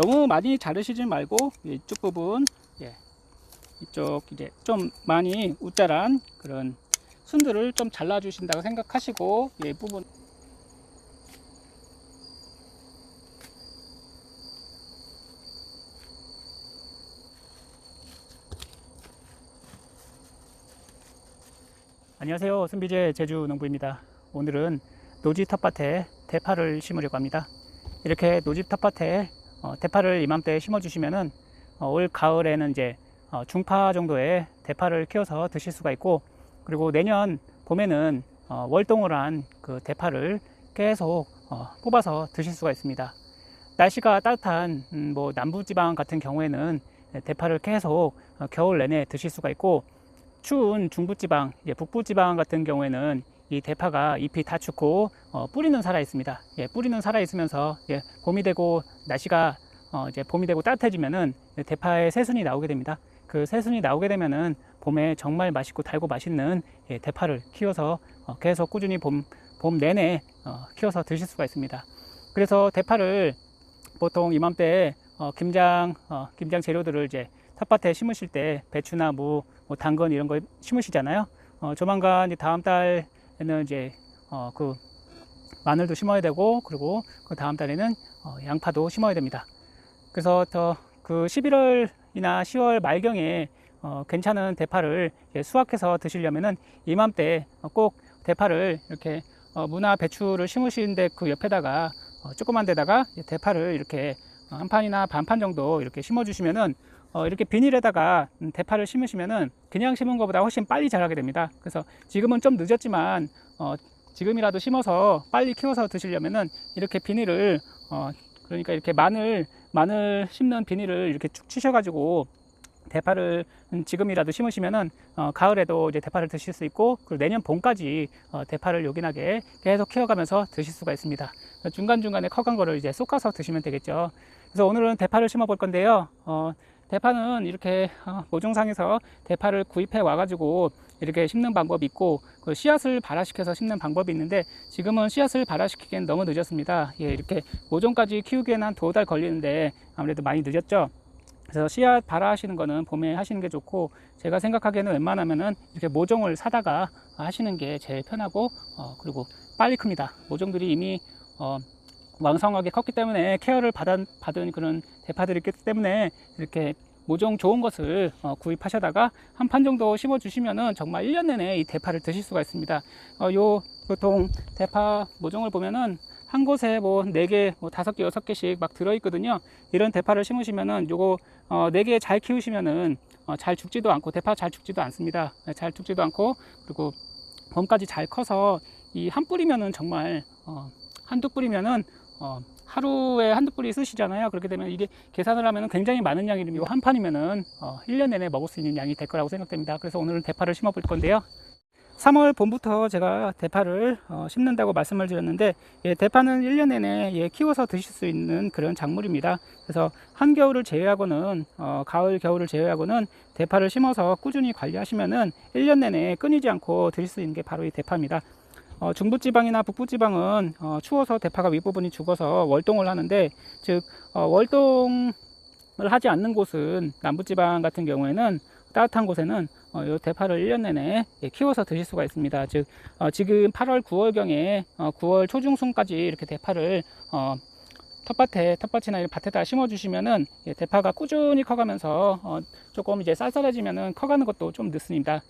너무 많이 자르시지 말고 이쪽 부분, 이쪽 이제 좀 많이 우짜란 그런 순들을 좀 잘라 주신다고 생각하시고, 이 부분 안녕하세요, 순비제 제주농부입니다. 오늘은 노지 텃밭에 대파를 심으려고 합니다. 이렇게 노지 텃밭에 대파를 이맘때 심어 주시면은 올 가을에는 이제 중파 정도의 대파를 키워서 드실 수가 있고, 그리고 내년 봄에는 월동을 한 그 대파를 계속 뽑아서 드실 수가 있습니다. 날씨가 따뜻한 뭐 남부지방 같은 경우에는 대파를 계속 겨울 내내 드실 수가 있고, 추운 중부지방, 북부지방 같은 경우에는 이 대파가 잎이 다 죽고 뿌리는 살아 있습니다. 뿌리는 살아 있으면서 봄이 되고 날씨가 이제 봄이 되고 따뜻해지면은 대파의 새순이 나오게 됩니다. 그 새순이 나오게 되면은 봄에 정말 맛있고 달고 맛있는 대파를 키워서 계속 꾸준히 봄 내내 키워서 드실 수가 있습니다. 그래서 대파를 보통 이맘때 김장 재료들을 이제 텃밭에 심으실 때 배추나 무, 뭐 당근 이런 거 심으시잖아요. 조만간 이제 다음 달에는 이제 그 마늘도 심어야 되고, 그리고 그 다음 달에는 양파도 심어야 됩니다. 그래서 그 11월이나 10월 말경에 괜찮은 대파를 수확해서 드시려면은 이맘때 꼭 대파를 이렇게 무나 배추를 심으시는데 그 옆에다가 조그만 데다가 대파를 이렇게 한 판이나 반판 정도 이렇게 심어 주시면은 이렇게 비닐에다가 대파를 심으시면은 그냥 심은 것보다 훨씬 빨리 자라게 됩니다. 그래서 지금은 좀 늦었지만 지금이라도 심어서 빨리 키워서 드시려면은 이렇게 비닐을 그러니까 이렇게 마늘 심는 비닐을 이렇게 쭉 치셔가지고 대파를 지금이라도 심으시면은 가을에도 이제 대파를 드실 수 있고, 그리고 내년 봄까지 대파를 요긴하게 계속 키워가면서 드실 수가 있습니다. 중간중간에 커간 거를 이제 솎아서 드시면 되겠죠. 그래서 오늘은 대파를 심어 볼 건데요. 대파는 이렇게 모종상에서 대파를 구입해 와가지고 이렇게 심는 방법이 있고, 그 씨앗을 발화시켜서 심는 방법이 있는데, 지금은 씨앗을 발화시키기엔 너무 늦었습니다. 이렇게 모종까지 키우기에는 한 2달 걸리는데 아무래도 많이 늦었죠. 그래서 씨앗 발화하시는 거는 봄에 하시는 게 좋고, 제가 생각하기에는 웬만하면은 이렇게 모종을 사다가 하시는 게 제일 편하고, 그리고 빨리 큽니다. 모종들이 이미 왕성하게 컸기 때문에 케어를 받은 그런 대파들이 있기 때문에 이렇게 모종 좋은 것을 구입하셔다가 한 판 정도 심어 주시면은 정말 1년 내내 이 대파를 드실 수가 있습니다. 요 보통 대파 모종을 보면은 한 곳에 뭐 4개, 뭐 5개, 6개씩 막 들어있거든요. 이런 대파를 심으시면은 요거 4개 잘 키우시면은 잘 죽지도 않고, 대파 잘 죽지도 않습니다. 잘 죽지도 않고, 그리고 봄까지 잘 커서 이 한 뿌리면은 정말 한두 뿌리면은 하루에 한두 뿌리 쓰시잖아요. 그렇게 되면 이게 계산을 하면 굉장히 많은 양이 됩니다. 한 판이면은 1년 내내 먹을 수 있는 양이 될 거라고 생각됩니다. 그래서 오늘은 대파를 심어 볼 건데요. 3월 봄부터 제가 대파를 심는다고 말씀을 드렸는데, 대파는 1년 내내 키워서 드실 수 있는 그런 작물입니다. 그래서 한겨울을 제외하고는 가을 겨울을 제외하고는 대파를 심어서 꾸준히 관리하시면은 1년 내내 끊이지 않고 드실 수 있는 게 바로 이 대파입니다. 중부지방이나 북부지방은 추워서 대파가 윗부분이 죽어서 월동을 하는데, 즉 월동을 하지 않는 곳은 남부지방 같은 경우에는 따뜻한 곳에는 이 대파를 1년 내내 키워서 드실 수가 있습니다. 즉 지금 8월 9월경에 9월 초중순까지 이렇게 대파를 텃밭이나 밭에다 심어 주시면은 대파가 꾸준히 커가면서 조금 이제 쌀쌀해지면은 커가는 것도 좀 늦습니다.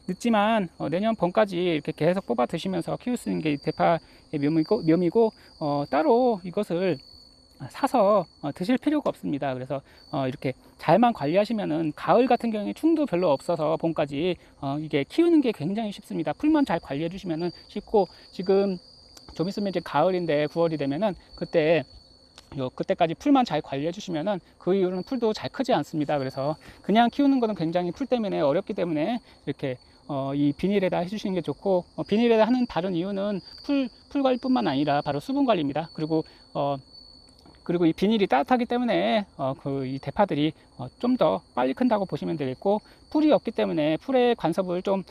늦지만 내년 봄까지 이렇게 계속 뽑아 드시면서 키울 수 있는 게 대파의 묘미고, 따로 이것을 사서 드실 필요가 없습니다. 그래서 이렇게 잘만 관리하시면은 가을 같은 경우에 충도 별로 없어서 봄까지 이게 키우는 게 굉장히 쉽습니다. 풀만 잘 관리해 주시면은 쉽고, 지금 좀 있으면 이제 가을인데 9월이 되면은 그때까지 풀만 잘 관리해 주시면은 그 이후로는 풀도 잘 크지 않습니다. 그래서 그냥 키우는 거는 굉장히 풀 때문에 어렵기 때문에 이렇게 이 비닐에다 해주시는 게 좋고, 비닐에다 하는 다른 이유는 풀 관리뿐만 아니라 바로 수분 관리입니다. 그리고 이 비닐이 따뜻하기 때문에 이 대파들이 좀 더 빨리 큰다고 보시면 되겠고, 풀이 없기 때문에 풀의 간섭을 좀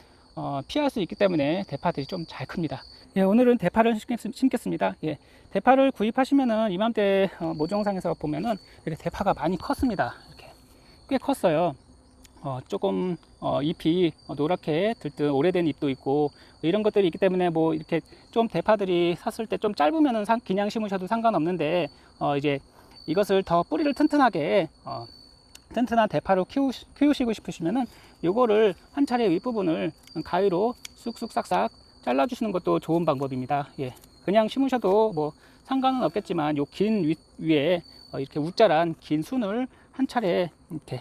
피할 수 있기 때문에 대파들이 좀 잘 큽니다. 예, 오늘은 대파를 심겠습니다. 예, 대파를 구입하시면은 이맘때 모종상에서 보면은 이렇게 대파가 많이 컸습니다. 이렇게 꽤 컸어요. 조금 잎이 노랗게 들뜬 오래된 잎도 있고 이런 것들이 있기 때문에 뭐 이렇게 좀 대파들이 샀을 때 좀 짧으면은 그냥 심으셔도 상관없는데 이제 이것을 더 뿌리를 튼튼하게 튼튼한 대파로 키우시고 싶으시면은 요거를 한 차례 윗부분을 가위로 쑥쑥 싹싹 잘라주시는 것도 좋은 방법입니다. 예, 그냥 심으셔도 뭐 상관은 없겠지만 요 긴 위에 이렇게 우짜란 긴 순을 한 차례 이렇게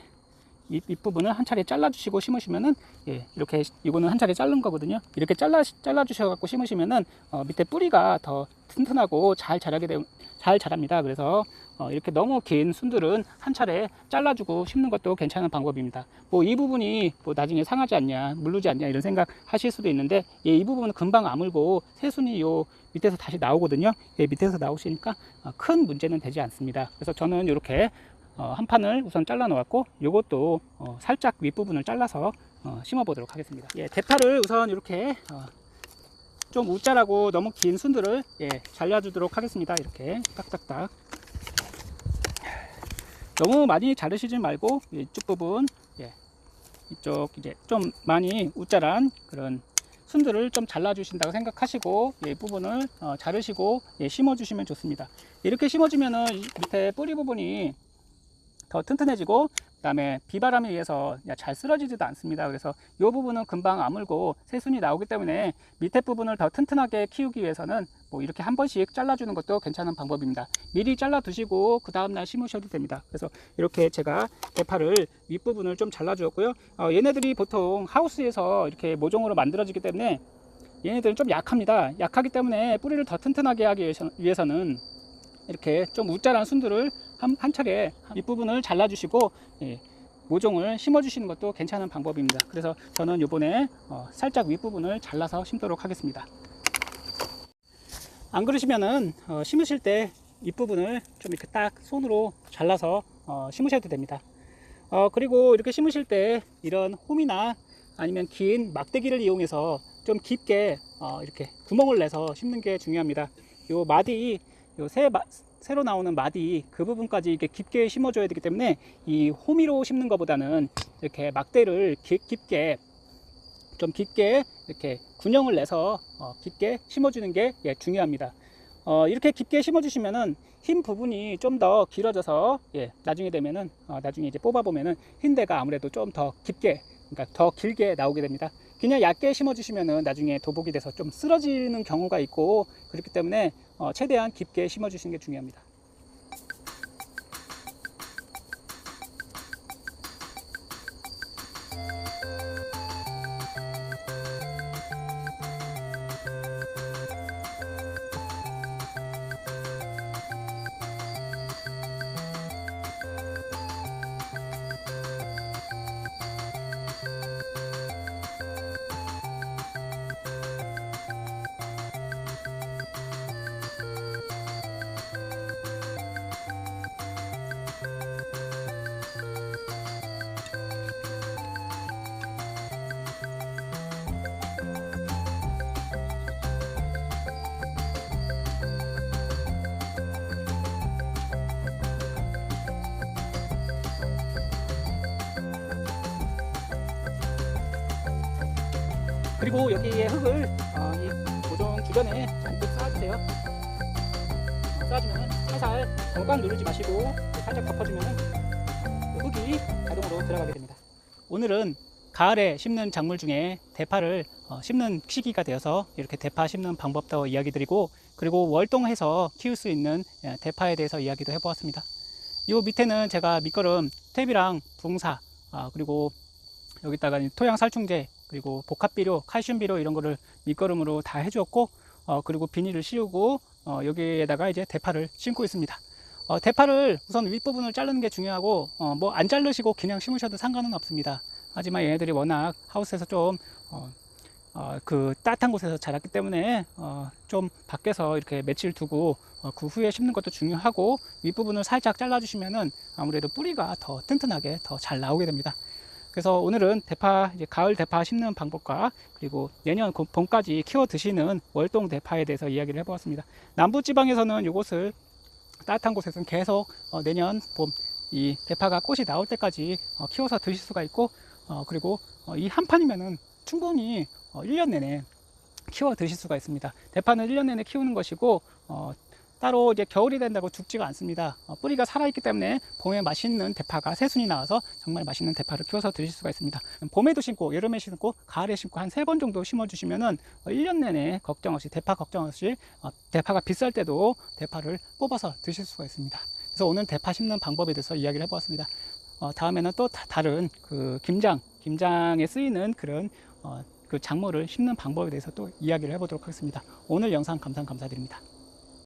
윗부분을 한 차례 잘라주시고 심으시면은, 예, 이렇게 이거는 한 차례 자른 거거든요. 이렇게 잘라주셔갖고 심으시면은 밑에 뿌리가 더 튼튼하고 잘 자랍니다. 그래서 이렇게 너무 긴 순들은 한 차례 잘라주고 심는 것도 괜찮은 방법입니다. 뭐 이 부분이 뭐 나중에 상하지 않냐, 물르지 않냐 이런 생각 하실 수도 있는데, 예, 이 부분은 금방 아물고 새순이 요 밑에서 다시 나오거든요. 예, 밑에서 나오시니까 큰 문제는 되지 않습니다. 그래서 저는 이렇게 한 판을 우선 잘라 놓았고, 요것도 살짝 윗부분을 잘라서 심어 보도록 하겠습니다. 예, 대파를 우선 이렇게 좀 우짜라고 너무 긴 순들을, 예, 잘라주도록 하겠습니다. 이렇게 딱딱딱. 너무 많이 자르시지 말고 이쪽 부분, 예, 이쪽 이제 좀 많이 우짜란 그런 순들을 좀 잘라주신다고 생각하시고, 예, 이 부분을 자르시고, 예, 심어주시면 좋습니다. 이렇게 심어주면은 밑에 뿌리 부분이 더 튼튼해지고, 그 다음에 비바람에 의해서 잘 쓰러지지도 않습니다. 그래서 이 부분은 금방 아물고 새순이 나오기 때문에 밑에 부분을 더 튼튼하게 키우기 위해서는 뭐 이렇게 한 번씩 잘라주는 것도 괜찮은 방법입니다. 미리 잘라 두시고 그 다음날 심으셔도 됩니다. 그래서 이렇게 제가 대파를 윗부분을 좀 잘라 주었고요. 얘네들이 보통 하우스에서 이렇게 모종으로 만들어지기 때문에 얘네들은 좀 약합니다. 약하기 때문에 뿌리를 더 튼튼하게 하기 위해서는 이렇게 좀 우짜란 순들을 한 차례 윗부분을 잘라주시고, 예, 모종을 심어주시는 것도 괜찮은 방법입니다. 그래서 저는 이번에 살짝 윗부분을 잘라서 심도록 하겠습니다. 안 그러시면은 심으실 때 윗부분을 좀 이렇게 딱 손으로 잘라서 심으셔도 됩니다. 그리고 이렇게 심으실 때 이런 홈이나 아니면 긴 막대기를 이용해서 좀 깊게 이렇게 구멍을 내서 심는 게 중요합니다. 요 마디, 요 새로 나오는 마디 그 부분까지 이렇게 깊게 심어줘야 되기 때문에 이 호미로 심는 것보다는 이렇게 막대를 깊게 좀 깊게 이렇게 군형을 내서 깊게 심어주는 게, 예, 중요합니다. 이렇게 깊게 심어주시면은 흰 부분이 좀 더 길어져서, 예, 나중에 되면은 나중에 이제 뽑아보면은 흰 데가 아무래도 좀 더 깊게, 그러니까 더 길게 나오게 됩니다. 그냥 얇게 심어주시면은 나중에 도복이 돼서 좀 쓰러지는 경우가 있고, 그렇기 때문에 최대한 깊게 심어주시는 게 중요합니다. 그리고 여기에 흙을 이 모종 주변에 잔뜩 쌓아주세요. 쌓아주면 살살 꽉 누르지 마시고 살짝 덮어주면 흙이 자동으로 들어가게 됩니다. 오늘은 가을에 심는 작물 중에 대파를 심는 시기가 되어서 이렇게 대파 심는 방법도 이야기 드리고, 그리고 월동해서 키울 수 있는 대파에 대해서 이야기도 해보았습니다. 이 밑에는 제가 밑거름 탭이랑 붕사, 그리고 여기다가 토양 살충제, 그리고 복합비료, 칼슘비료 이런 거를 밑거름으로 다 해주었고, 그리고 비닐을 씌우고 여기에다가 이제 대파를 심고 있습니다. 대파를 우선 윗부분을 자르는 게 중요하고, 뭐 안 자르시고 그냥 심으셔도 상관은 없습니다. 하지만 얘네들이 워낙 하우스에서 좀 그 따뜻한 곳에서 자랐기 때문에 좀 밖에서 이렇게 며칠 두고 그 후에 심는 것도 중요하고, 윗부분을 살짝 잘라 주시면은 아무래도 뿌리가 더 튼튼하게 더 잘 나오게 됩니다. 그래서 오늘은 대파, 이제 가을 대파 심는 방법과 그리고 내년 봄까지 키워 드시는 월동 대파에 대해서 이야기를 해보았습니다. 남부지방에서는 이곳을 따뜻한 곳에서는 계속 내년 봄 이 대파가 꽃이 나올 때까지 키워서 드실 수가 있고, 그리고 이 한 판이면은 충분히 1년 내내 키워 드실 수가 있습니다. 대파는 1년 내내 키우는 것이고, 따로 이제 겨울이 된다고 죽지가 않습니다. 뿌리가 살아있기 때문에 봄에 맛있는 대파가 새순이 나와서 정말 맛있는 대파를 키워서 드실 수가 있습니다. 봄에도 심고 여름에 심고 가을에 심고 한 3번 정도 심어 주시면은 1년 내내 걱정 없이, 대파 걱정 없이, 대파가 비쌀 때도 대파를 뽑아서 드실 수가 있습니다. 그래서 오늘 대파 심는 방법에 대해서 이야기를 해보았습니다. 다음에는 또 다른 그 김장에 쓰이는 그런 그 작물을 심는 방법에 대해서 또 이야기를 해보도록 하겠습니다. 오늘 영상 감상드립니다.